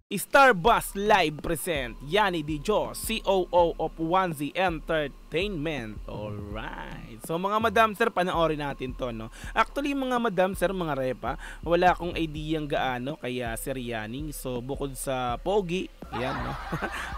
Starbus Live present Yanni Di Dios, COO of 1Z Entertainment. Alright. So mga madam sir, panoorin natin to, no? Actually mga madam sir, mga repa, wala akong ideyang gaano kaya Sir Yanni. So bukod sa Pogi, yan, no?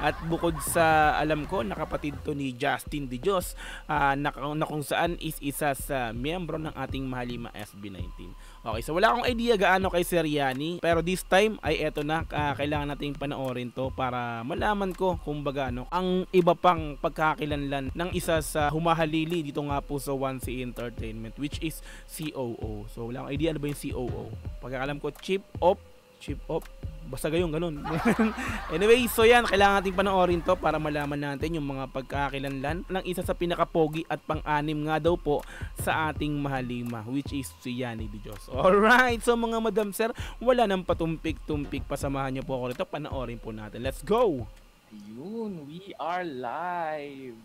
At bukod sa alam ko na kapatid to ni Justin Di Dios, na kung saan is isa sa miyembro ng ating Mahalima SB19. Okay, so wala akong idea gaano kay Sir Yanni, pero this time ay eto na, kailangan nating panoorin to para malaman ko kumbaga ano ang iba pang pagkakakilanlan ng isa sa humahalili dito nga po sa 1C Entertainment, which is COO. So wala akong idea ano ba yung COO. Pagkakalam ko Chief of basta gayong ganun. Anyway, so yan, kailangan nating panoorin to para malaman natin yung mga pagkakakilanlan ng isa sa pinakapogi at pang-anim nga daw po sa ating Mahalima, which is si Yanni Di Dios. Alright, so mga madam sir, wala nang patumpik-tumpik, pasamahan nyo po ako rito, panoorin po natin. Let's go! Ayun, we are live.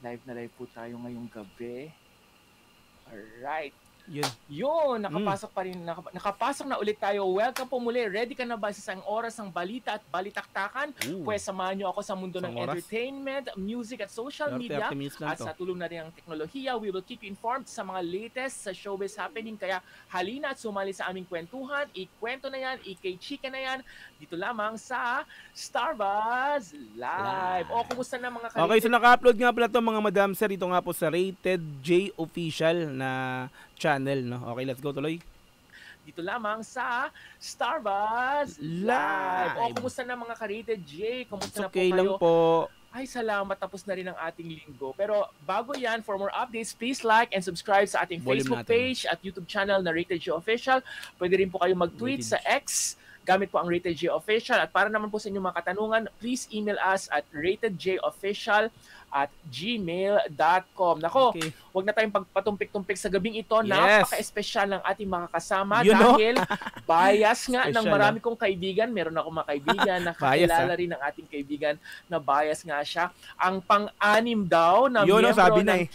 Live na live po tayo ngayong gabi. Alright. Yun, nakapasok pa rin, nakapasok na ulit tayo. Welcome po muli. Ready ka na ba sa isang oras ng balita at balitaktakan? Pwes samahan nyo ako sa mundo ng entertainment, music at social media. At sa tulong na rin ng teknolohiya, we will keep you informed sa mga latest sa showbiz happening. Kaya halina at sumali sa aming kwentuhan. Ikwento na yan, ikay-chika na yan. Dito lamang sa Starbuzz Live. O, kumusta na mga Okay, so naka-upload nga pala ito mga madam sir. Ito nga po sa Rated J Official na channel, no? Okay, let's go tuloy. Dito lamang sa Starbuzz Live. O, kumusta na mga ka-Rated J? Kumusta na po kayo? Lang po. Ay, salamat. Tapos na rin ang ating linggo. Pero bago yan, for more updates, please like and subscribe sa ating Facebook page at YouTube channel na Rated J Official. Pwede rin po kayo mag-tweet sa X. Gamit po ang Rated J Official. At para naman po sa inyong mga katanungan, please email us at ratedjofficial@gmail.com. Nako, wag na tayong pagpatumpik-tumpik sa gabing ito. Napaka-espesyal ng ating mga kasama dahil bias nga ng marami kong kaibigan. Meron akong mga kaibigan na kakilala rin ng ating kaibigan na bias nga siya. Ang pang-anim daw na miyembro ng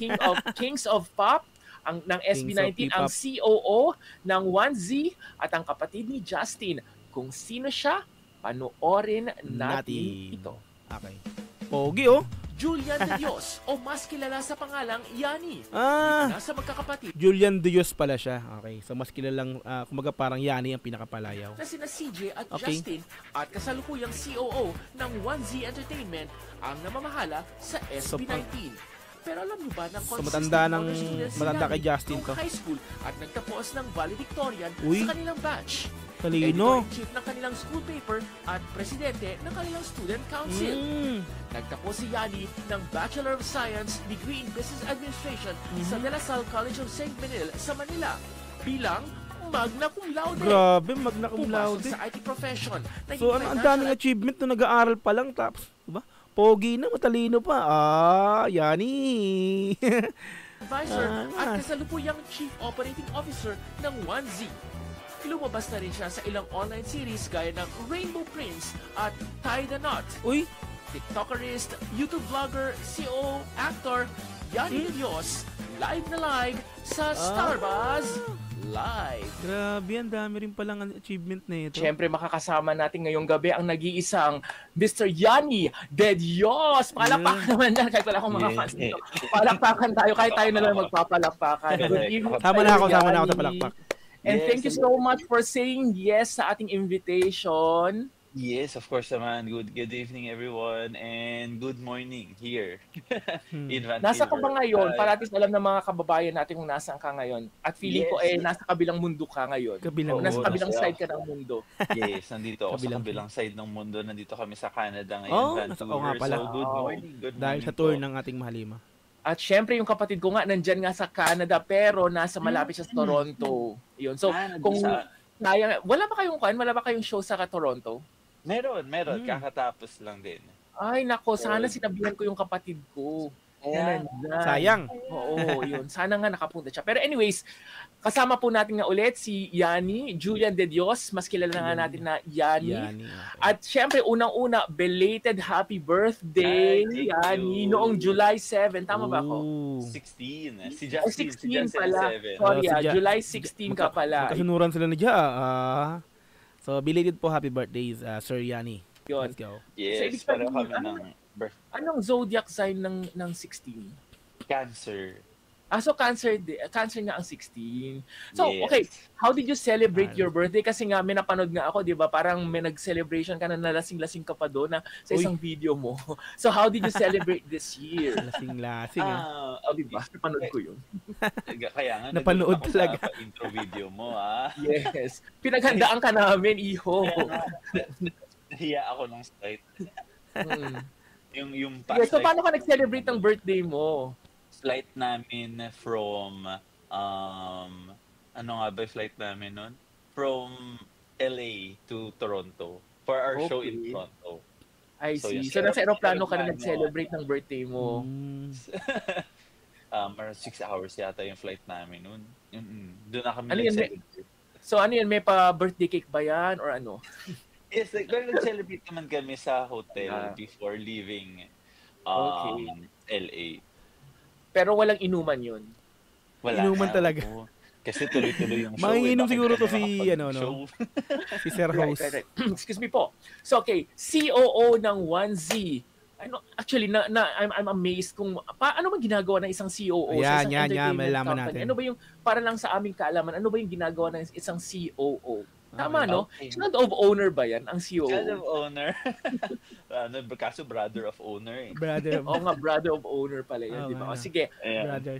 Kings of Pop, ng SB19, ang COO ng 1Z at ang kapatid ni Justin. Kung sino siya, panoorin natin ito. Okay. Pogi, oh. Julian De Dios o mas kilala sa pangalang Yanni. Nasa magkakapatid. Julian De Dios pala siya. Okay. So mas kilalang, kumaga parang Yanni ang pinakapalayaw. Na sina CJ at Justin at kasalukuyang COO ng 1Z Entertainment ang namamahala sa SB19. Pero alam niyo ba na matanda kay Justin to. High school at nagtapos ng valedictorian sa kanilang batch. Talino. Editor-in-chief ng kanilang school paper at presidente ng kanilang student council. Nagtapos si Yanni ng Bachelor of Science degree in Business Administration sa De La Salle College of St. Benil sa Manila bilang magna cum laude. Grabe, magna cum laude. Pumasok sa IT profession. So ang daming achievement na nag-aaral pa lang, tapos, diba? Pogi na, matalino pa. Yanni. Advisor at kasalukuyang Chief Operating Officer ng 1Z. Lumabas na rin siya sa ilang online series gaya ng Rainbow Prince at Tie the Knot. TikTokerist, YouTube vlogger, CO, actor, Yanni De Dios, live na live sa Starbuzz Live. Grabe, ang dami rin palang achievement na ito. Siyempre, makakasama natin ngayong gabi ang nag-iisang Mr. Yanni De Dios. Palakpakan naman dyan, kahit wala akong mga fans dito. Palakpakan tayo, kahit tayo na lang magpapalakpakan. Good evening. Sama na ako sa palakpak. And thank you so much for saying yes sa ating invitation. Yes, of course naman. Good evening everyone and good morning here. Nasa ka ba ngayon? Para at least alam ng mga kababayan natin kung nasaan ka ngayon. At feeling ko nasa kabilang mundo ka ngayon. Nasa kabilang side ka ng mundo. Yes, nandito ako sa kabilang side ng mundo. Nandito kami sa Canada ngayon. Nga pala. So good morning. Dahil sa tour ng ating Mahalima. At syempre yung kapatid ko nga nandyan nga sa Canada pero nasa malapit siya sa Toronto. Yun. So kung wala ba kayong show sa Toronto? Meron. Kakatapos lang din. Ay nako, sana sinabihan ko yung kapatid ko. Sayang. Oo, yun. Sana nga nakapunta siya. Pero anyways, kasama po natin nga ulit si Yanni, Julian De Dios. Mas kilala na nga natin na Yanni. At syempre, unang-una, belated happy birthday, Yanni, noong July 7. Tama ba ako? 16. Si Justin. 16 pala. Sorry, July 16 ka pala. Magkasunuran sila na dyan. So, belated po happy birthdays, Sir Yanni. Yun. Let's go. Yes, para kami ng birth. Anong zodiac sign ng 16? Cancer. So cancer nga ang 16. So, Yes. okay, how did you celebrate your birthday? Kasi nga, may napanood nga ako, di ba? Parang may nag-celebration ka na nalasing-lasing ka pa doon sa isang video mo. So, how did you celebrate this year? Lasing-lasing. Di ba? Napanood ko yun. Kaya nga, napanood ako talaga. Sa intro video mo, Yes. Pinaghandaan ka namin, iho. Nahiya ako ng slide. Yung so, paano ka nag-celebrate ng birthday mo? Flight namin from ano nga ba flight namin nun? From LA to Toronto for our show in Toronto. I see. So nasa aeroplano ka na nag-celebrate ng birthday mo. Around 6 hours yata yung flight namin nun. Doon na kami nag-celebrate. So ano yan, may pa-birthday cake ba yan or ano? Yes, pero nag-celebrate naman kami sa hotel before leaving LA. Pero walang inuman yun. Wala inuman talaga. Kasi tuloy-tuloy yung show. Manginginom siguro to si si Sir Host. Right. Excuse me po. So okay, COO ng 1Z. Actually I'm amazed kung paano man ginagawa ng isang COO sa isang entertainment company. Natin. Ano ba yung para lang sa aming kaalaman, ano ba yung ginagawa ng isang COO? Tama, no? Child of owner ba yan, ang COO? Child of owner. Kaso brother of owner eh. Brother of owner pala yan, di ba? Sige,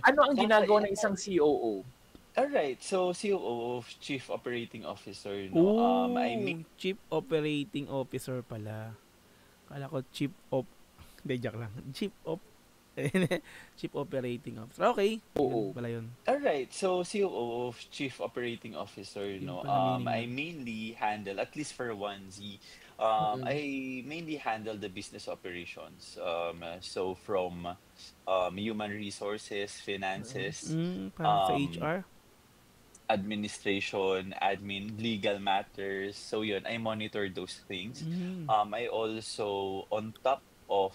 ano ang ginagawa ng isang COO? Alright, so COO, Chief Operating Officer. I mean, Chief Operating Officer pala. Kala ko joke lang. Chief Operating Officer. Okay. Oo. Pala yun. Alright, so COO, Chief Operating Officer, I mainly handle, at least for 1Z, I mainly handle the business operations. So from human resources, finances, sa HR, administration, admin, legal matters. So yun, I monitor those things. I also, on top of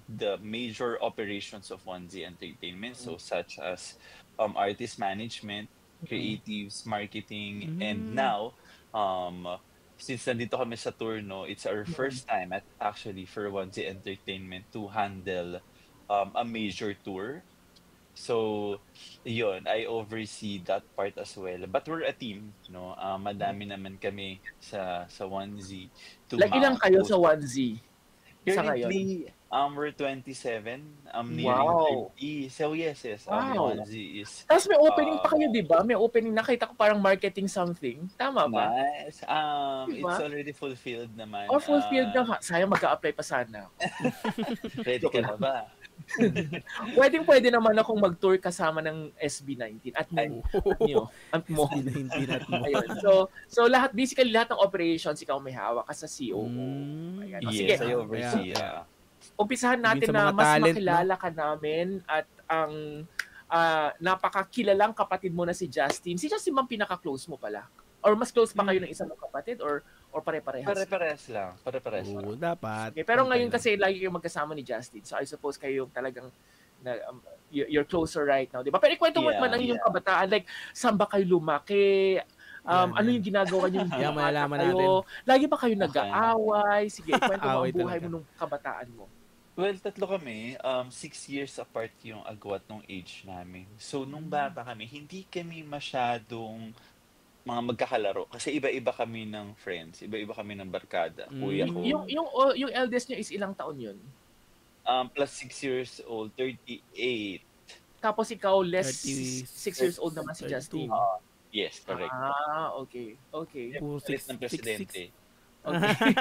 the major operations of 1Z Entertainment, so such as artist management, creatives, marketing, and now, since nandito kami sa tour, it's our first time actually for 1Z Entertainment to handle a major tour. So, yun, I oversee that part as well. But we're a team, madami naman kami sa 1Z. Like ilang kayo sa 1Z? Currently, we're 27. Nearing 30. So yes. Wow. 1Z is... Tapos may opening pa kayo, di ba? May opening, nakita ko parang marketing something. Tama ba? Nice. Diba? It's already fulfilled naman. Fulfilled na. Sayang mag-a-apply pa sana. Ready ka na ba? Pwede naman akong mag-tour kasama ng SB19 at mo. SB19 at mo. Ayun. So basically lahat ng operations ikaw may hawak ka sa COO. Ayan. Sige. Yes, I oversee. Umpisahan natin na mas talent, makilala ka namin at ang napakakilalang kapatid mo na si Justin. Si Justin bang pinaka-close mo pala? Or mas close pa kayo ng isang kapatid or pare-parehas? Pare-parehas lang. Dapat. Okay, pero ngayon kasi lagi kayong magkasama ni Justin. So I suppose kayo talagang you're closer right now, di ba? Pero ikwento mo naman ang inyong kabataan. Like, saan ba kayo lumaki? Ano yung ginagawa niyo? Malalaman natin. Lagi ba kayo nag-aaway? Sige, ikwento mo ang buhay mo nung kabataan mo. Well, tatlo kami. 6 years apart yung agwat ng age namin. So, nung bata kami, hindi kami masyadong mga magkakalaro. Kasi iba-iba kami ng friends. Iba-iba kami ng barkada. Kuya ko. Yung eldest niyo is ilang taon yun? Plus 6 years old, 38. Tapos ikaw, less 6 years old naman si 32. Justin. Yes, correct. Okay. Palit ng presidente. Okay.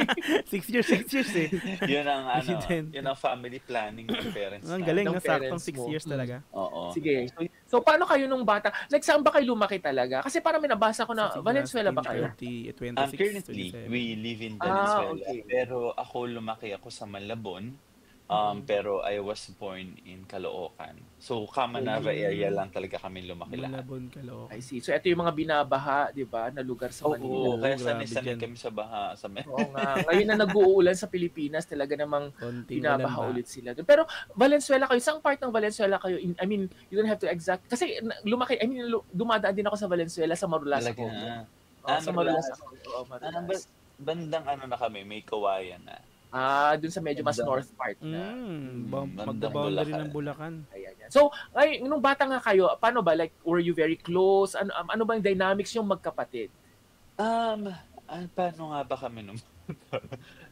6 years eh. Yun ang family planning ng parents. Ang galing, ng saktong parents 6 years talaga. Oo. Sige. So, paano kayo nung bata? Like, saan ba kayo lumaki talaga? Kasi parang may nabasa ko na, Valenzuela ba kayo? 26, Currently, 27. we live in Valenzuela. Okay. Pero lumaki ako sa Malabon. Pero I was born in Caloocan. So, Kamanava area lang talaga kami lumaki lahat. Malabon, Caloocan. I see. So, ito yung mga binabaha, di ba, na lugar sa Manila. Oo, kaya grabe sanay dyan. kami sa baha. Oo nga. Ngayon na nag-uulan sa Pilipinas, talaga namang binabaha ulit sila doon. Pero Valenzuela kayo, saan part ng Valenzuela kayo? I mean, you don't have to exact. Kasi dumadaan din ako sa Valenzuela, sa Marulas ako. Sa Marulas ako. Oo, Marulas. Bandang ano na kami, may kawayan na. Dun sa medyo mas north part na. Magbaboundary ng Bulacan. Ayan. So, nung bata nga kayo, paano ba? Like, were you very close? Ano ba yung dynamics yung magkapatid? Paano nga ba kami nung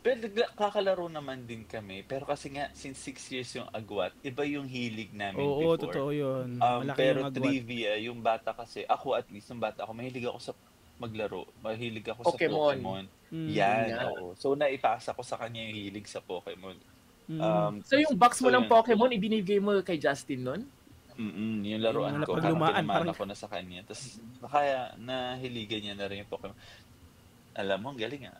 Pero kakalaro naman din kami. Pero kasi nga, since 6 years yung agwat, iba yung hilig namin before. Oo, totoo yun. Malaki Pero yung agwat. trivia, yung bata kasi, ako at least, yung bata ako, mahilig ako sa maglaro. Mahilig ako Pokemon. sa Pokemon. Yan, oo. So, naipasa ko sa kanya yung hilig sa Pokemon. So, yung box mo ng Pokemon, ibinigay mo kay Justin nun? Yung laruan ko. Paglumaan ako na sa kanya. Tapos, kaya nahiligan niya na rin yung Pokemon. Alam mo, ang galing ah.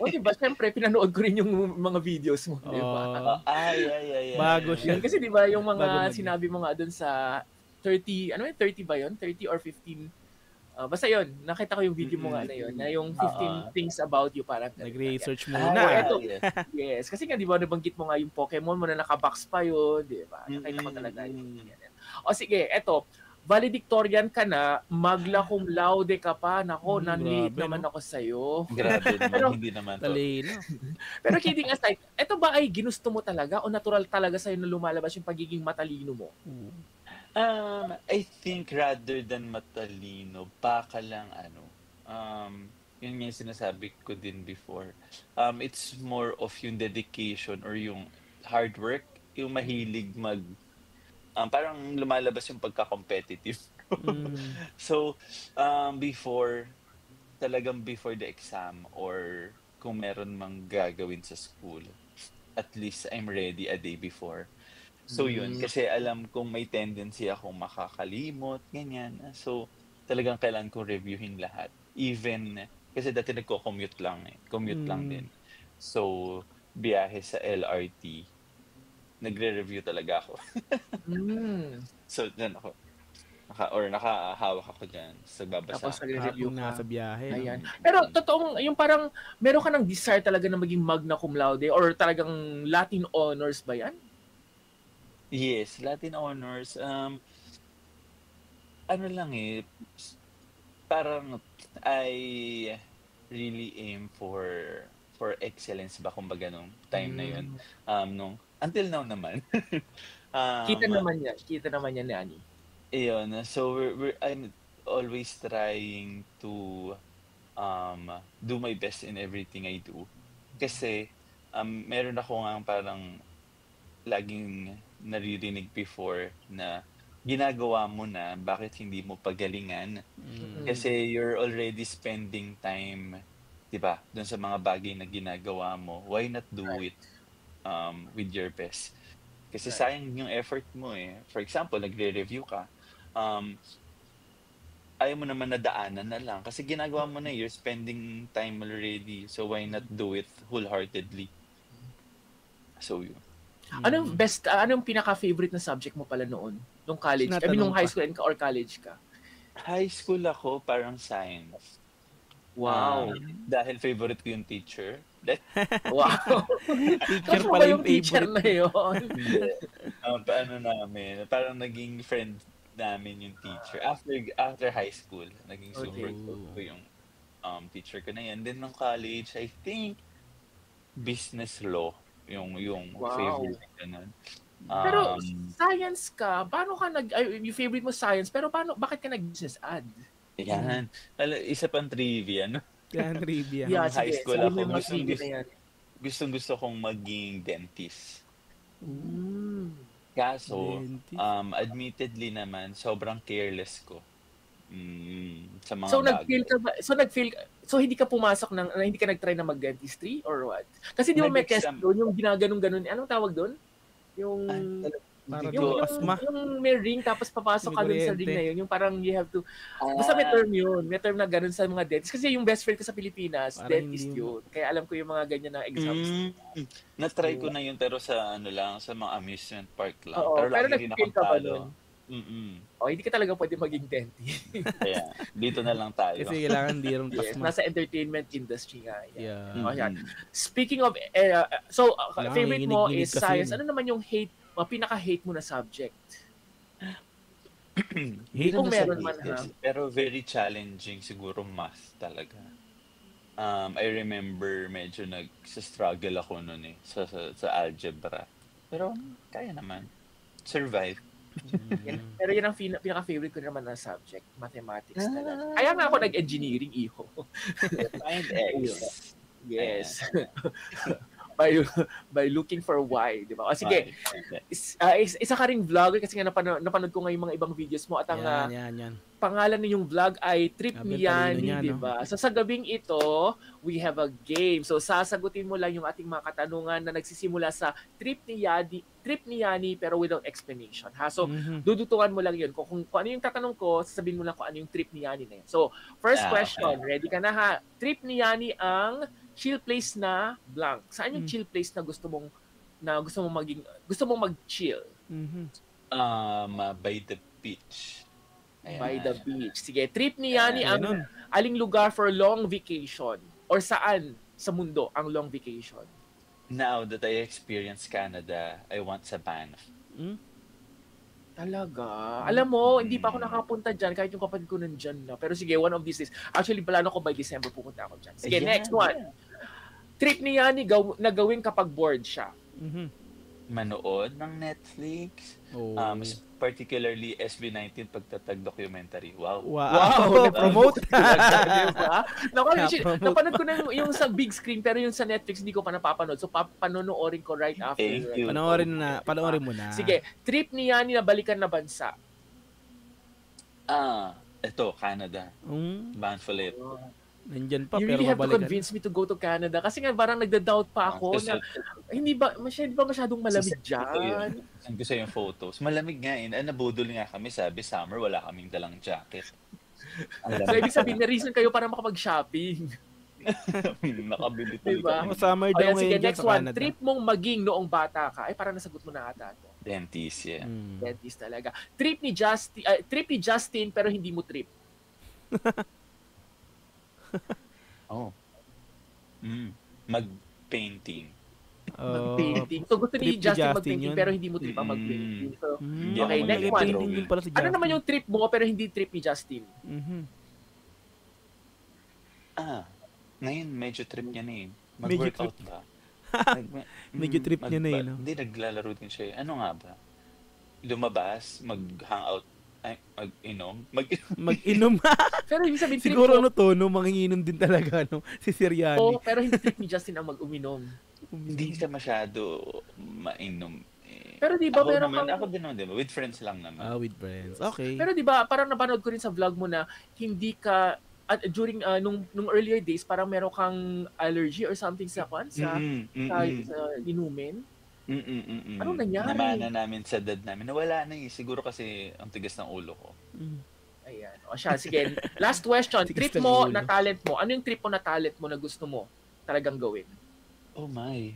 Diba? Siyempre, pinanood ko rin yung mga videos mo. Diba? Yeah. Bago siya. Kasi diba, yung mga sinabi mo nga dun sa 30, 30 ba yun? 30 or 15? Basta yun, nakita ko yung video mo nga na yun, na yung 15 things about you, parang nag-research muna. Yes, kasi nga diba, nabanggit mo nga yung Pokemon mo na nakabox pa yun, diba? Nakita ko talaga yun. O sige, eto, valedictorian ka na, magna cum laude ka pa. Nako, nanlate naman ako sa'yo. Grabe naman, hindi naman to. Talino. Pero kidding aside, eto ba ay ginusto mo talaga o natural talaga sa'yo na lumalabas yung pagiging matalino mo? I think rather than matalino, baka lang yun yung sinasabi ko din before. It's more of yung dedication or yung hard work, yung mahilig parang lumalabas yung pagka-competitive. So, before the exam or kung meron mang gagawin sa school, at least I'm ready a day before. So yun, kasi alam kong may tendency akong makakalimot, ganyan. So, talagang kailangan kong reviewin lahat. Even, kasi dati nagko-commute lang Commute lang din. So, biyahe sa LRT, nagre-review talaga ako. So, dyan ako. Nakahawak ako dyan. So, babasa. Tapos nagre-review ka. Nasa biyahe. Ayan. Pero totoong, yung parang, meron ka ng desire talaga na maging magna cum laude or talagang Latin honors ba yan? Yes, Latin honors. Parang I really aim for excellence ba kumbaga nung time na yun. Until now naman. Kita naman yan ni Ani. Ayun, so I'm always trying to do my best in everything I do. Kasi meron ako nga parang laging naririnig before na ginagawa mo na, bakit hindi mo pagalingan? Kasi you're already spending time, 'di ba? Doon sa mga bagay na ginagawa mo. Why not do it with your best? Kasi sayang yung effort mo eh. For example, nagre-review ka. Ayaw mo naman nadaanan na lang kasi ginagawa mo na, you're spending time already. So why not do it wholeheartedly? So yun. Anong pinaka-favorite na subject mo pala noon? Nung college? Nung high school or college ka? High school ako, parang science. Wow. Dahil favorite ko yung teacher. Wow. Teacher pala yung teacher na yun. Parang naging friend namin yung teacher. After high school, naging super close ko yung teacher ko na yan. Then nung college, I think business law yung favorite ko nun. Pero science ka, paano ka yung favorite mo science, pero bakit ka nag-business ad? Yan. Isa pang trivia, no? Yan, trivia. Nung high school ako, gustong-gusto kong maging dentist. Kaso, admittedly naman, sobrang careless ko sa mga bagay. So hindi ka pumasok hindi ka nag-try na mag-dentistry or what? Kasi di ba may test doon, yung ginaganon-ganon, anong tawag doon? Yung may ring tapos papasok ka dun sa ring na yun, yung parang you have to, basta may term na ganun sa mga dentist. Kasi yung best friend ko sa Pilipinas, dentist yun. Kaya alam ko yung mga ganyan na exams. Na-try ko na yun pero sa sa mga amusement park lang. Pero lagi rin akong talo. Hindi ka talaga pwede maging dentist. Kaya, dito na lang tayo. Kasi kailangan di rin pasma. Nasa entertainment industry nga. Yeah. Speaking of, favorite mo is science. Ano naman yung pinaka-hate mo na subject? Hindi Kung naman sa meron man, thesis, ha? pero very challenging siguro math talaga. I remember medyo nagsa-struggle ako noon eh sa algebra. Pero kaya naman. Survive. Pero yun ang pinaka-favorite ko naman na subject, mathematics talaga. Kaya nga ako nag-engineering, iho. Find X. Yes. by looking for why, di ba? O sige, isa ka ring vlogger kasi nga napanood ko nga yung mga ibang videos mo at ang yan. pangalan ng yung vlog ay Trip Sabi, ni Yani, talino niya, di no? ba? So sa gabing ito, we have a game. So sasagutin mo lang yung ating mga katanungan na nagsisimula sa Trip ni Yani pero without explanation. Ha? So dudutukan mo lang yun. Kung ano yung tatanong ko, sasabihin mo lang kung ano yung Trip ni Yani na yun. So first question, ready ka na ha? Trip ni Yani ang chill place na blank. Saan yung chill place na gusto mong mag-chill? By the beach. Ayan. By the beach. Sige, trip ni Yani ang aling lugar for long vacation? Or saan sa mundo ang long vacation? Now that I experience Canada, I want Savannah. Talaga? Alam mo, hindi pa ako nakapunta dyan kahit yung kapatid ko nandyan na. Pero sige, one of these days. Actually, plano ko by December pupunta ako dyan. Sige, next one. Trip ni Yani na gawin kapag bored siya. Manood ng Netflix. Particularly SB19 pagtatag documentary. Wow. Promote. Diba? Napanood ko na yung sa big screen pero yung sa Netflix hindi ko pa napapanood. So panonoorin ko right after. Thank you. Panoorin mo na. Sige, trip ni Yani na balikan na bansa. Ito, Canada. Banff-Ulit. Nandyan pa You pero really have to babalikan. convince me to go to Canada kasi nga parang nagda-doubt pa ako na hindi ba masyadong malamig dyan? Saan ko sa yung photos. Malamig nga eh. Nabudol nga kami. Sabi, summer, wala kaming dalang jacket. So, ibig sabihin na reason kayo para makapag-shopping. Nakabili diba? Summer daw Sige, ngayon next sa one. Canada. Trip mong maging noong bata ka. Ay, parang nasagot mo na ata ito. Dentist, yeah. Dentist talaga. Trip ni Justin pero hindi mo trip. Mag-painting. Mag-painting. So gusto ni Justin mag-painting pero hindi mo trip ang mag-painting. So, okay, next one. Si ano naman yung trip mo pero hindi trip ni Justin? Ngayon medyo trip niya na eh. Mag-workout ba? Medyo trip niya na eh. No? Hindi, naglalaro din siya. Ano nga ba? Lumabas, mag-hangout, mag-inom. Mag-inom. Pero ibig sabihin, siguro ano to, no? Manginginom din talaga, no? Si Siriani. Oo, pero hindi trip ni Justin ang mag-uminom. Hindi siya masyado mainom. Pero di ba meron kang... Ako din naman, diba? With friends lang naman. With friends. Okay. Pero di ba parang napanood ko rin sa vlog mo na hindi ka during nung earlier days parang meron kang allergy or something sa inumin. Anong nangyari? Namana namin sa dad namin. Nawala na eh. Siguro kasi ang tigas ng ulo ko. Ayan. O siya, sige. Last question. Trip mo na talent mo. Ano yung trip mo na talent mo na gusto mo talagang gawin? Oh my.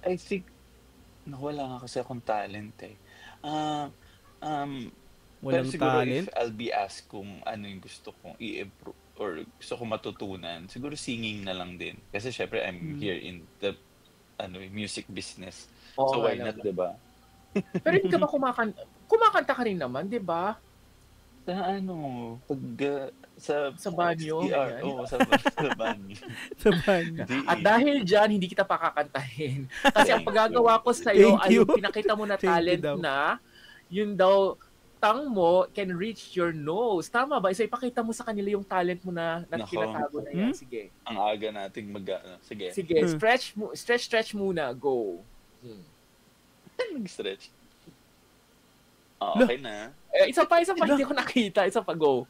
I think nawala nga kasi akong talent eh. Walang siguro talent? if I'll be asked kung ano yung gusto kong i-improve or gusto kong matutunan, siguro singing na lang din. Kasi syempre I'm here in the music business. So why not, diba? Pero hindi ka ba kumakanta ka rin naman, diba? Sa banyo? Oo, sa banyo. Sa banyo. At dahil dyan, hindi kita pakakakantahin. Kasi ang paggagawa ko sa'yo ay yung pinakita mo na talent na yun daw, tang mo can reach your nose. Tama ba? So ipakita mo sa kanila yung talent mo na tinatago na yan. Sige. Ang aga nating sige. Sige, stretch muna. Go. Mag-stretch. Okay na. Isa pa, hindi ko nakita. Isa pa, go.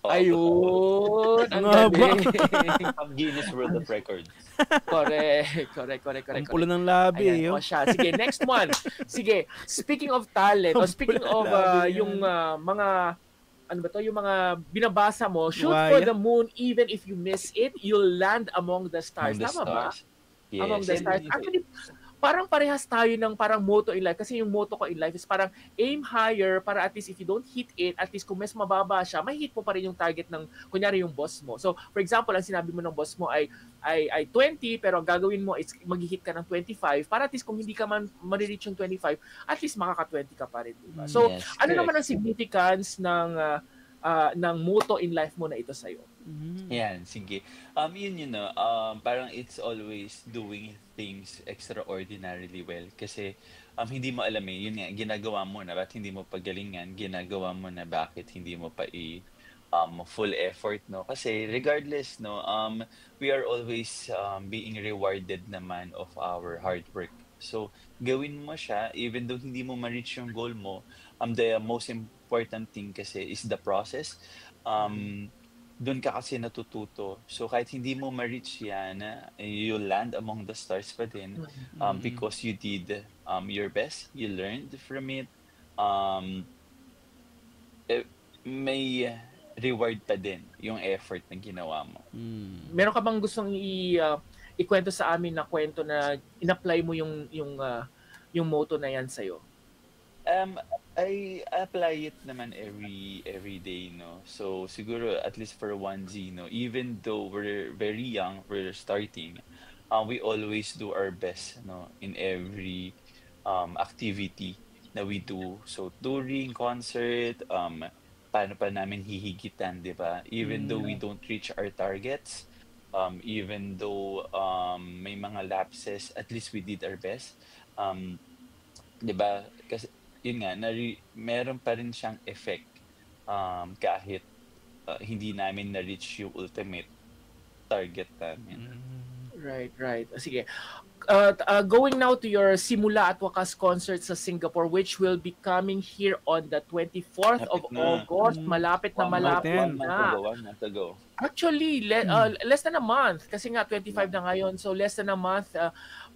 Ayun. Ang galing. Ang Guinness World of Records. Correct. Ang pula ng labi. Ayan, siya. Sige, next one. Sige, speaking of talent, o speaking of yung mga, ano ba to, yung mga binabasa mo, shoot for the moon, even if you miss it, you'll land among the stars. Tama ba? Yes. Among the stars. Actually, parang parehas tayo ng parang motto in life. Kasi yung motto ko in life is parang aim higher para at least if you don't hit it, at least kung mas mababa siya, may hit mo pa rin yung target ng, kunyari yung boss mo. So, for example, ang sinabi mo ng boss mo ay 20, pero ang gagawin mo is mag-hit ka ng 25 para at least kung hindi ka man ma-reach yung 25, at least makaka-20 ka pa rin. Diba? So, ano naman ang significance ng motto in life mo na ito sa'yo? Yan, sige. Yun, parang it's always doing things extraordinarily well. Kasi, hindi mo alam yun nga, ginagawa mo na, bakit hindi mo pagalingan, ginagawa mo na, bakit hindi mo pa full effort, no? Kasi regardless, no, we are always being rewarded naman of our hard work. So, gawin mo siya, even though hindi mo ma-reach yung goal mo, the most important thing kasi is the process. Doon ka kasi natututo. So kahit hindi mo ma-reach yan, you'll land among the stars pa din because you did your best, you learned from it. May reward pa din yung effort na ginawa mo. Meron ka bang gustong ikwento sa amin na kwento na in-apply mo yung motto na yan sa'yo? I apply it naman every day, no. So siguro at least for 1Z, no, even though we're very young, we're starting, we always do our best, no, in every activity na we do. So touring, concert, paano pa namin hihigitan, di ba? Even though we don't reach our targets, even though may mga lapses, at least we did our best. Di ba? Kasi yun nga, meron pa rin siyang effect kahit hindi namin na-reach yung ultimate target namin. Right. Sige. Going now to your Simula at Wakas concert sa Singapore, which will be coming here on the 24th of August. Malapit na. 1 month ago. Actually, less than a month. Kasi nga, 25 na ngayon. So, less than a month.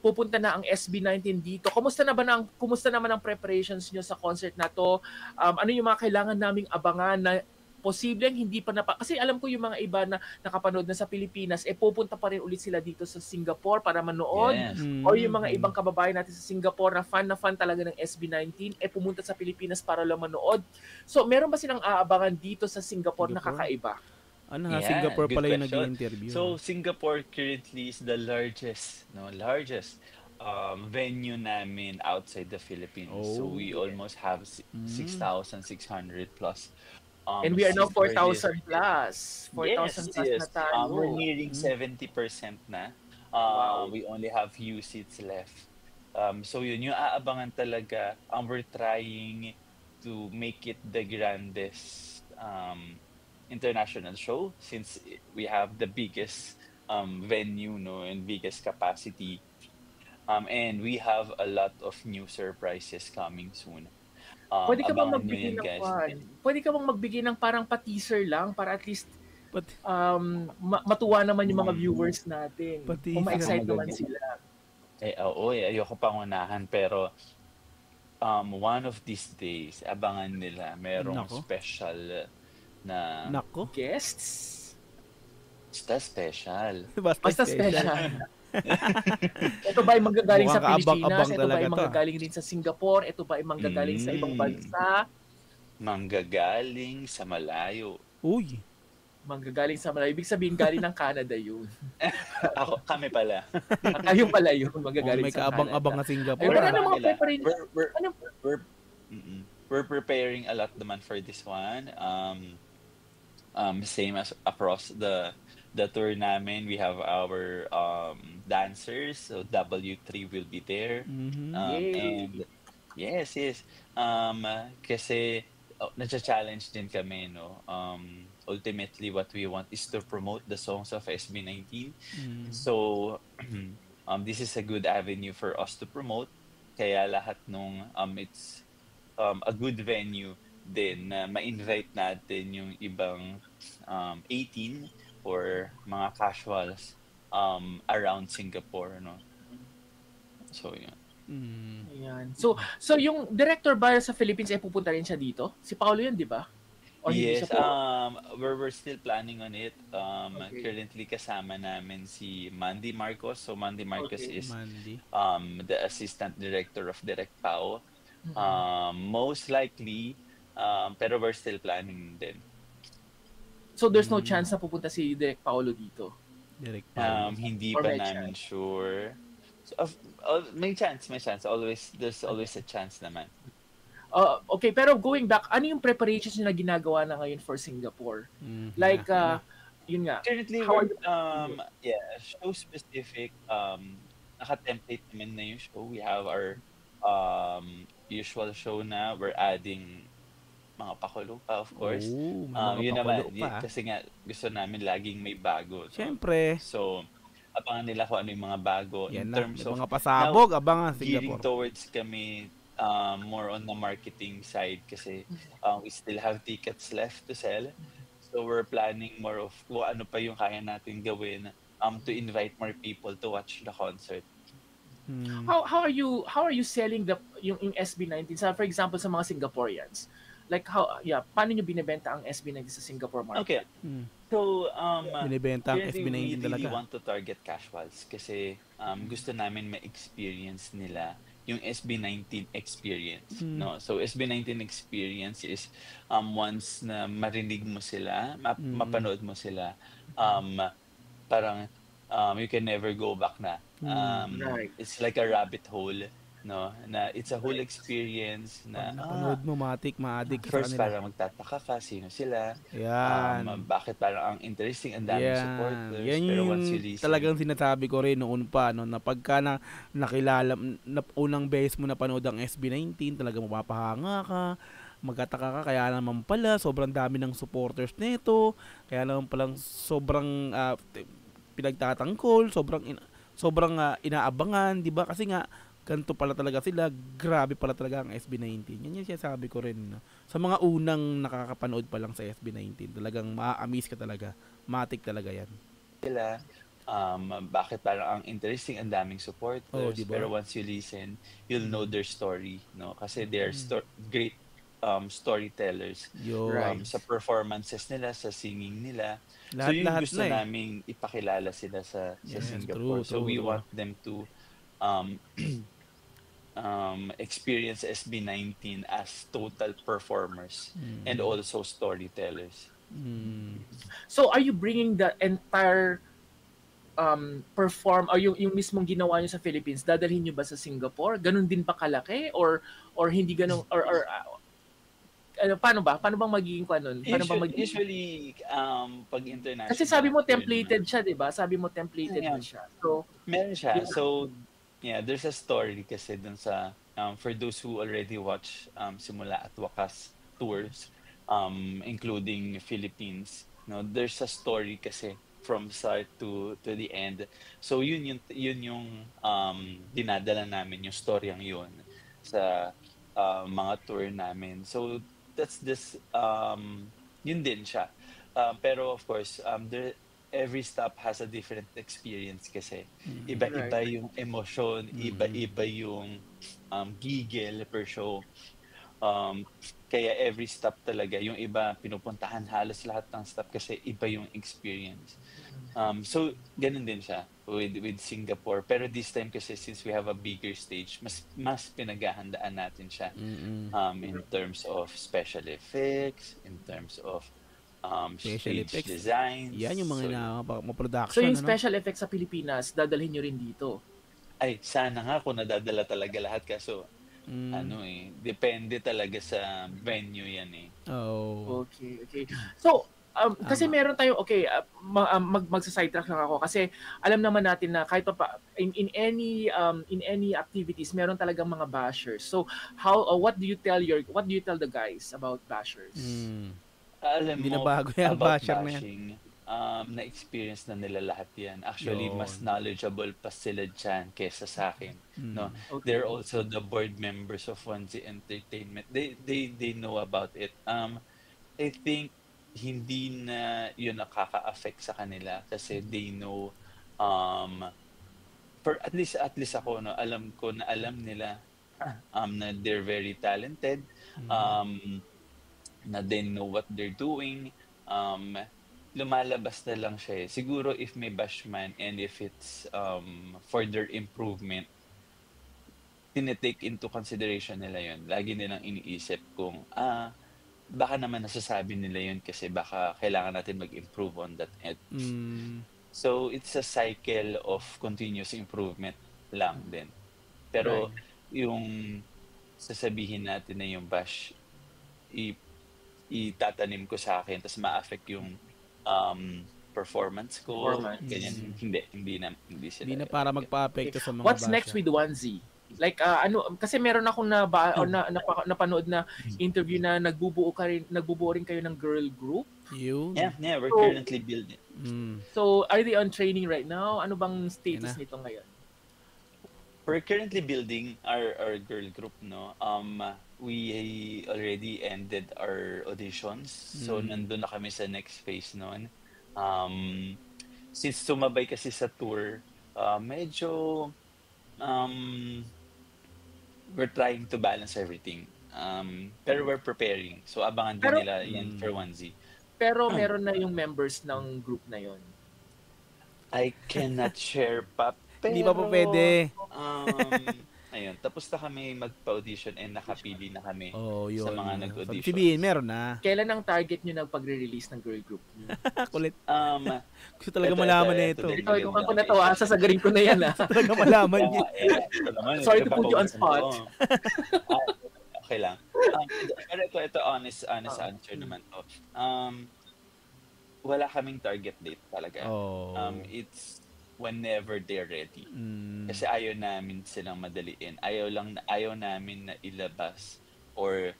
Pupunta na ang SB19 dito. Kumusta naman ang preparations nyo sa concert na to? Ano yung mga kailangan naming abangan na posibleng hindi pa kasi alam ko yung mga iba na nakapanood na sa Pilipinas, pupunta pa rin ulit sila dito sa Singapore para manood. Yes. O yung mga ibang kababayan natin sa Singapore na fan talaga ng SB19, pumunta sa Pilipinas para lang manood. So, meron ba silang aabangan dito sa Singapore na kakaiba? Singapore pala yung nag-i-interview. So, Singapore currently is the largest venue namin outside the Philippines. So, we almost have 6,600 plus. And we are now 4,000 plus. 4,000 plus na tayo. We're nearing 70% na. Wow. We only have few seats left. So yun, yung aabangan talaga, we're trying to make it the grandest international show since we have the biggest venue, no, and biggest capacity. And we have a lot of new surprises coming soon. Pwede ka bang magbigay ng parang pa-teaser lang para at least matuwa naman yung mga viewers natin. Kung ma-excite naman sila. Ayoko pangunahan pero one of these days, abangan nila merong special na guests. Basta special. Basta special. Ito ba ay manggagaling sa Pilipinas? Ito ba ay manggagaling din sa Singapore? Ito ba ay manggagaling sa ibang bansa? Manggagaling sa malayo. Uy! Manggagaling sa malayo. Ibig sabihin galing ng Canada yun. Kami pala. Kayo pala yun. Manggagaling may sa Canada. May kaabang-abang na Singapore. We're preparing a lot naman for this one. Same as across the tour namin, we have our dancers, so W3 will be there. And yes. Kasi nagcha-challenge din kami, no. Ultimately, what we want is to promote the songs of SB19. So, this is a good avenue for us to promote. Kaya lahat nung it's a good venue din na ma-invite natin yung ibang 18 or mga casuals around Singapore, no. So yun. Ayan. So yung director ba sa Philippines pupunta rin siya dito? Si Paolo yun, di ba? Or hindi Yes, siya po? we're still planning on it. Okay. Currently kasama namin si Mandy Marcos. So Mandy Marcos Okay. is Mandy. the assistant director of Direct Pao. Mm-mm. Most likely, pero we're still planning din. So there's no chance na pupunta si Direk Paolo dito? Direct Paolo. Hindi Or pa may namin chance? sure. So, may chance, may chance. There's Okay. always a chance naman. Okay, pero going back, ano yung preparations na ginagawa na ngayon for Singapore? Like, yun nga, Currently, how are we're, you? show specific, naka-template naman na yung show. We have our usual show na. We're adding mga pakulo pa, of course. Oh, may mga Yun pakulo naman, pa. kasi nga gusto namin laging may bago. No? Siyempre. So, abangan nila kung ano yung mga bago. Yan In na, terms may of, mga pasabog, now, abangan gearing Singapore. towards kami more on the marketing side kasi we still have tickets left to sell. So we're planning more of kung ano pa yung kaya natin gawin to invite more people to watch the concert. How are you selling yung SB19 sa, for example, sa mga Singaporeans? Like paano niyo binebenta ang SB19 sa Singapore market? Okay. So binibenta ang currently SB19 we talaga. really want to target casuals kasi gusto namin ma-experience nila yung SB19 experience, no? So SB19 experience is once na marinig mo sila, mapanood mo sila, parang you can never go back na. Right. It's like a rabbit hole, no? Na it's a whole experience na Napanood mo, ma-addict ka sa first kanila. parang magtataka ka sino sila. Yan. Bakit parang ang interesting, ang daming supporters. Yan Pero yung once you listen, talagang sinasabi ko rin noon pa, no, na pagka nakilala, unang beses mo napanood ang SB19, talagang mapapahanga ka, magkataka ka, kaya naman pala, sobrang dami ng supporters nito, kaya naman palang sobrang pinagtatanggol, sobrang inaabangan, di ba? Kasi nga, ganito pala talaga sila, grabe pala talaga ang SB19. Yan yung sinasabi ko rin. No? Sa mga unang nakakapanood pa lang sa SB19, talagang ma-amaze ka talaga. Matik talaga yan. Sila, bakit parang ang interesting, ang daming supporters. Diba? Pero once you listen, you'll know their story. No? Kasi they are great storytellers. Sa performances nila, sa singing nila. So yung gusto naming ipakilala sila sa Singapore. So we want them to experience SB19 as total performers and also storytellers. So are you bringing the entire or yung mismong ginawa niyo sa Philippines, dadalhin niyo ba sa Singapore? Ganun din ba kalaki or hindi ganun or paano bang magiging nun? Usually pag international. Kasi sabi mo templated siya, 'di ba? Sabi mo templated na siya. So meron siya. So there's a story kasi dun sa for those who already watch Simula at Wakas tours, including Philippines, no, there's a story kasi from start to the end. So yun yung dinadala namin yung storyang yun sa mga tour namin. So that's this yun din siya. Pero of course, every stop has a different experience kasi iba-iba yung emosyon, iba-iba yung giggle per show. Kaya every stop talaga, yung iba pinupuntahan halos lahat ng stop kasi iba yung experience. So ganun din siya with Singapore. Pero this time kasi since we have a bigger stage, mas pinaghahandaan natin siya in terms of special effects, in terms of stage effects. Designs. Yan yung mga production. So yung special effects sa Pilipinas, dadalhin nyo rin dito? Ay, sana nga kung nadadala talaga lahat kaso depende talaga sa venue yan eh. Okay. So, kasi meron tayo, magsa-sidetrack lang ako kasi alam naman natin na kahit pa in any activities meron talagang mga bashers. So, what do you tell the guys about bashers? Alam Hindi mo, na bago yung basher na yan. Na-experience na nila lahat yan. Actually, mas knowledgeable pa sila dyan kesa sa akin. No? Okay. They're also the board members of 1Z Entertainment. They know about it. I think hindi na yun nakaka-affect sa kanila kasi they know for at least ako alam nila na they're very talented. na they know what they're doing. Lumalabas na lang siya eh. Siguro if may bash man and if it's for their improvement, tinitake into consideration nila yun. Lagi nilang iniisip kung, baka naman nasasabi nila yun kasi baka kailangan natin mag-improve on that end. So, it's a cycle of continuous improvement lang din. Pero, yung sasabihin natin na yung bash, itatanim ko sa akin, tapos ma-affect yung performance ko. Ganyan. Hindi sila. Hindi na para magpa-apekto sa mga What's next with Onesie? Like kasi meron akong napanood na interview na nagbubuo rin kayo ng girl group. Yeah, we're currently building. So, are they on training right now? Ano bang status nito ngayon? We're currently building our girl group, no. We already ended our auditions. So nandun na kami sa next phase noon. Since sumabay kasi sa tour, medyo we're trying to balance everything. Pero we're preparing. So abangan din nila yan for Onesie. Pero meron na yung members ng group na yon. I cannot share pa. Pero, hindi pa po pwede. Ayun, tapos na kami magpa-audition and nakapili na kami sa mga nag-audition. Sabihin, meron na. Kailan ang target nyo na pag-release ng girl group? Kulit. Gusto talaga malaman na ito. Ito, kung ako natawa, sasagarin ko na yan. Gusto talaga malaman niya. Sorry to put you on spot. Okay lang. Pero ito honest answer naman to. Wala kaming target date talaga. It's whenever they're ready. Kasi ayaw namin silang madaliin. Ayaw namin na ilabas or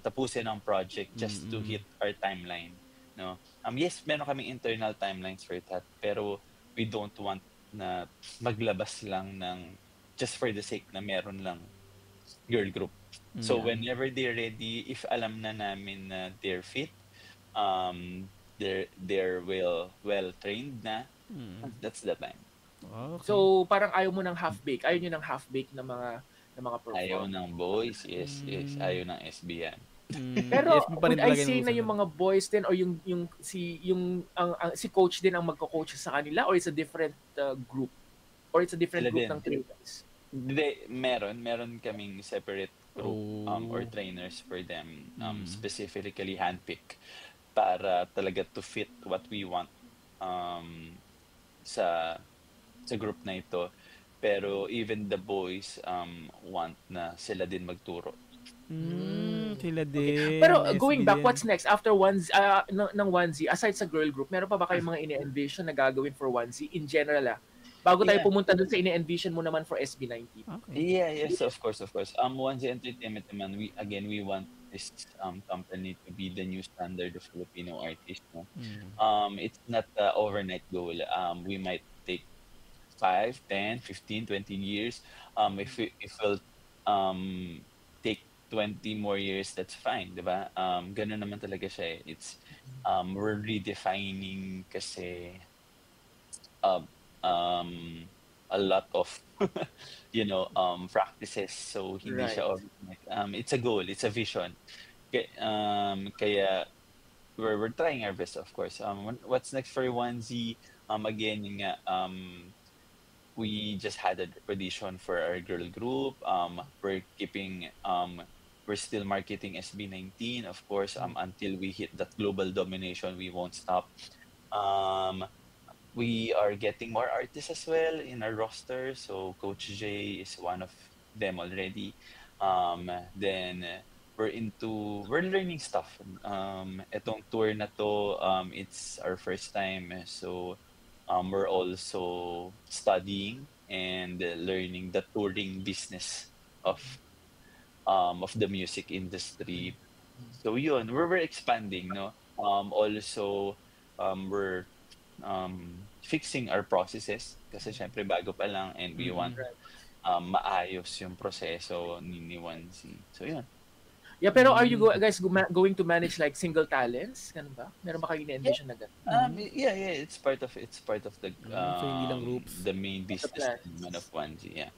tapusin ang project just to hit our timeline. No? Yes, meron kaming internal timelines for that, pero we don't want na maglabas lang ng just for the sake na meron lang girl group. So whenever they're ready, if alam na namin na they're fit, they're well trained na, that's the time. Okay. So parang ayaw mo ng half-bake. Ayaw nyo ng half-bake na mga performance. Ayaw ng boys, yes. Ayaw ng SB yan. Pero would I say na yung mga boys din or si coach din ang magko-coach sa kanila or it's a different group? Or it's a different group ng three guys? Meron kaming separate group or trainers for them, specifically handpick para talaga to fit what we want sa group na ito. Pero even the boys want na sila din magturo. Sila din. Pero going back, what's next after Onesie ng Onesie aside sa girl group? Meron pa ba kayong mga ini-envision na gagawin for Onesie in general bago tayo pumunta dun sa ini-envision mo naman for SB19? Okay. Yes, of course. Onesie Entertainment naman, we want this company to be the new standard of Filipino artists. No? It's not an overnight goal. We might take 5, 10, 15, 20 years. If we'll take 20 more years, that's fine, diba? Ganun naman talaga siya. It's we're redefining kasi a lot of practices, so hindi siya overnight. It's a goal, it's a vision. Kaya we're trying our best, of course. What's next for Onesie? Again, we just had a audition for our girl group. We're still marketing SB19, of course, until we hit that global domination. We won't stop. We are getting more artists as well in our roster. So Coach J is one of them already. Then we're learning stuff. Etong tour na to, it's our first time. So we're also studying and learning the touring business of the music industry. So yun, we're expanding, no? Also, we're fixing our processes kasi syempre bago pa lang and we want maayos yung proseso ni Onesie. So yun. Yeah, pero are you guys going to manage like single talents? Ganun ba? Meron ba kayong envision na ganun? Yeah, it's part of the so hindi lang groups. the main business naman of Onesie, yeah.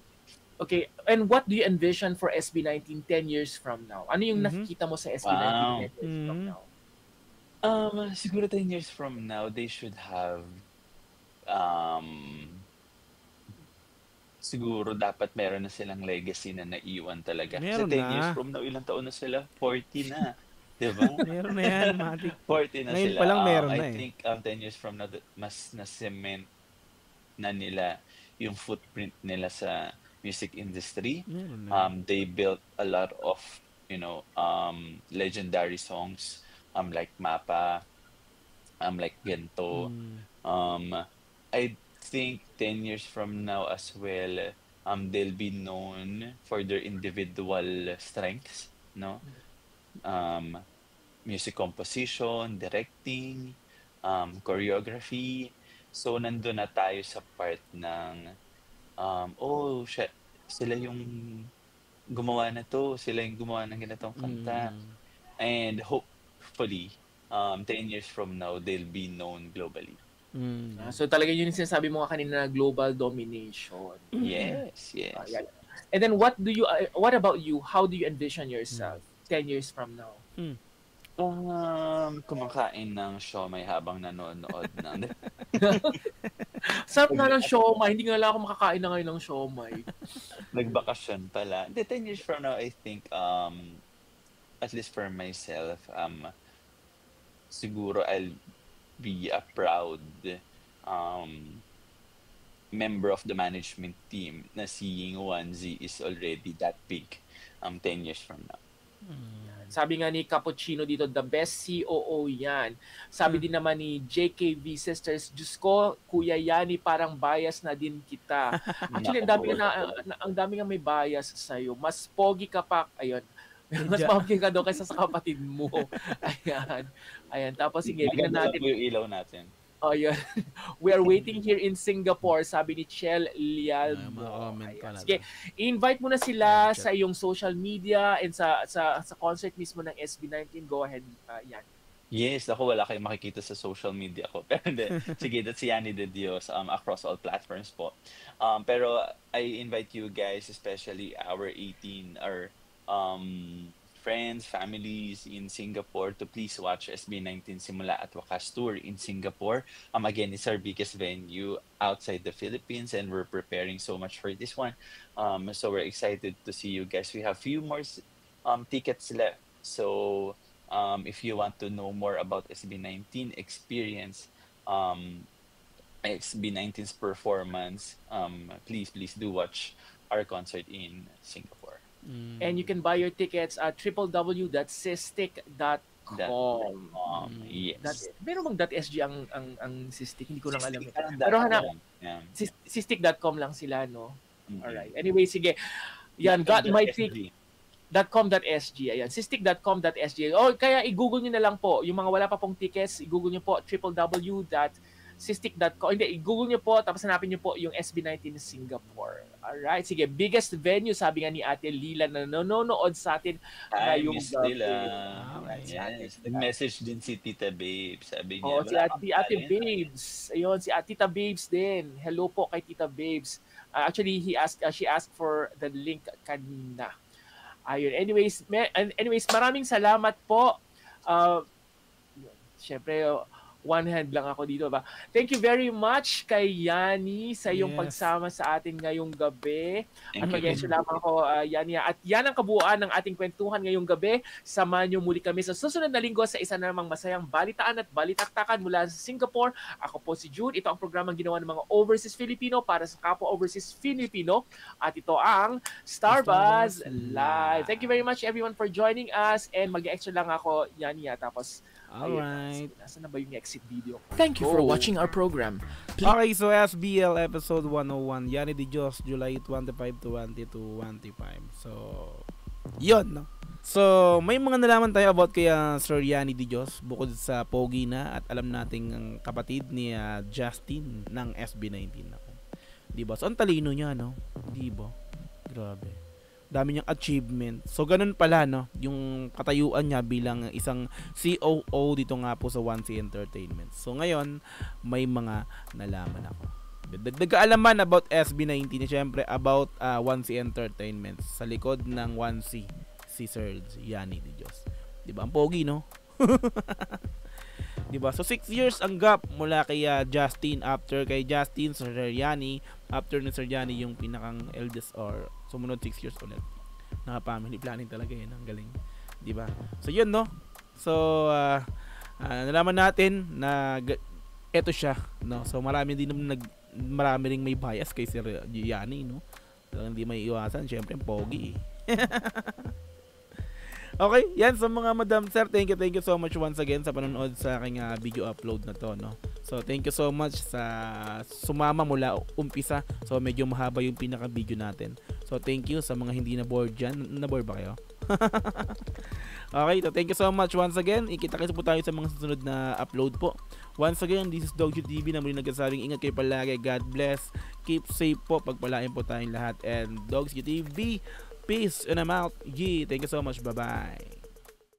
Okay, and what do you envision for SB19 10 years from now? Ano yung nakikita mo sa SB19 10 years from now? Siguro 10 years from now, they should have siguro dapat meron na silang legacy na naiwan talaga. Kasi 10 years from now, ilang taon na sila? 40 na. Diba? Meron na yan, Matic. 40 na Ngayon sila. pa lang meron na I think 10 years from now, mas na-cement na nila yung footprint nila sa music industry. They built a lot of, legendary songs like Mapa, like Gento. I think 10 years from now as well, they'll be known for their individual strengths, no? Music composition, directing, choreography. So, nandun na tayo sa part ng, sila yung gumawa na to, sila yung gumawa ng ganitong kanta. And hopefully, 10 years from now, they'll be known globally. So talaga yun yung sinasabi mo kanina na global domination. Yes. And then what about you? How do you envision yourself 10 years from now? Kumakain ng siomai habang nanonood ng... Sarap na ng siomai. Hindi nga lang ako makakain na ngayon ng siomai. Nagbakasyon pala. 10 years from now, I think, at least for myself, siguro I'll be a proud member of the management team na seeing 1Z is already that big 10 years from now. Sabi nga ni Cappuccino dito, the best COO yan. Sabi din naman ni JKV Sisters, Diyos ko, Kuya Yani, parang bias na din kita. Actually, ang dami nga may bias sa'yo. Mas pogi ka pa. Ayun. Mas pogi ka daw kaysa sa kapatid mo. Ayan. Tapos sige, tingnan natin. Yung ilaw natin. Oh, yun. We are waiting here in Singapore, sabi ni Chel Lialbo. Sige, i-invite mo na sila sa iyong social media and sa concert mismo ng SB19. Go ahead, yan. Yes, ako wala kayong makikita sa social media ko. Pero sige, that's Yani De Dios across all platforms po. Pero I invite you guys, especially our 18 or friends, families in Singapore to please watch SB19 Simula at Wakas Tour in Singapore. Again, it's our biggest venue outside the Philippines and we're preparing so much for this one. So we're excited to see you guys. We have few more tickets left. So if you want to know more about SB19 experience, SB19's performance, please do watch our concert in Singapore. And you can buy your tickets at www.sistic.com. Yes. Meron bang .sg ang Sistic? Hindi ko lang alam. Pero hanap, sistic.com lang sila, no? Alright. Anyway, sige. Yan, got my ticket. .com.sg. Ayan, sistic.com.sg. O kaya i-google nyo na lang po. Yung mga wala pa pong tickets, i-google nyo po www.sistic.com. Hindi, i-google nyo po, tapos hanapin nyo po yung SB19 Singapore. Alright, sige. Biggest venue, sabi nga ni Ate Lila na nanonood sa atin ngayong gabi. Yes. Nag-message din si Tita Babes. Sabi niya, si Ate Babes. Ayun, si Tita Babes din. Hello po kay Tita Babes. Actually, she asked for the link kanina. Ayun. Anyways, maraming salamat po. Syempre, one hand lang ako dito ba. Thank you very much kay Yani sa iyong pagsama sa atin ngayong gabi. At mag-extra lamang ako, Yani. At yan ang kabuuan ng ating kwentuhan ngayong gabi. Samahan niyo muli kami sa susunod na linggo sa isa namang masayang balitaan at balitaktakan mula sa Singapore. Ako po si Jude. Ito ang programang ginawa ng mga Overseas Filipino para sa kapwa Overseas Filipino. At ito ang Starbuzz Live. Thank you very much everyone for joining us. And mag-extra lang ako, Yani. Tapos, alright. Nasaan na ba yung exit video? Thank you for watching our program. Okay, so SBL episode 101, Yani De Dios, July 25 to 22, 25. So, yun, no? So, may mga nalaman tayo about kay Sir Yani De Dios bukod sa pogi na at alam nating ang kapatid ni Justin ng SB19 ako. Diba? So, ang talino niya, no? Diba? Grabe. Dami niyang achievement. So, ganun pala, no? Yung katayuan niya bilang isang COO dito nga po sa 1C Entertainment. So, ngayon, may mga nalaman ako. Nagkaalaman about SB19 syempre about 1C Entertainment sa likod ng 1C si Sir Yanni Di Diyos. 'Di ba? Ang pogi, no? 'Di ba? So 6 years ang gap mula kay Justin, after kay Justin Sir Yanni, after ni Sir Yanni yung pinakang eldest or sumunod 6 years ulit. Naka-family planning talaga yun, ang galing. 'Di ba? So 'yun, no. So nalaman natin na eto siya, no. So marami ring may bias kay Sir Yanni, no. So, hindi may iwasan, syempre pogi. Okay, yan sa mga madam sir, thank you so much once again sa panonood sa aking video upload na to, no. So thank you so much sa sumama mula umpisa. So medyo mahaba yung pinaka video natin. So thank you sa mga hindi na bored dyan. Na bored ba kayo? Okay, so thank you so much once again. Ikita-kita po tayo sa mga susunod na upload po. Once again, this is Doggy TV na muli nagsasabing ingat kayo palagi. God bless. Keep safe po. Pagpalain po tayong lahat. And Doggy TV, peace and I'm out. Thank you so much. Bye-bye.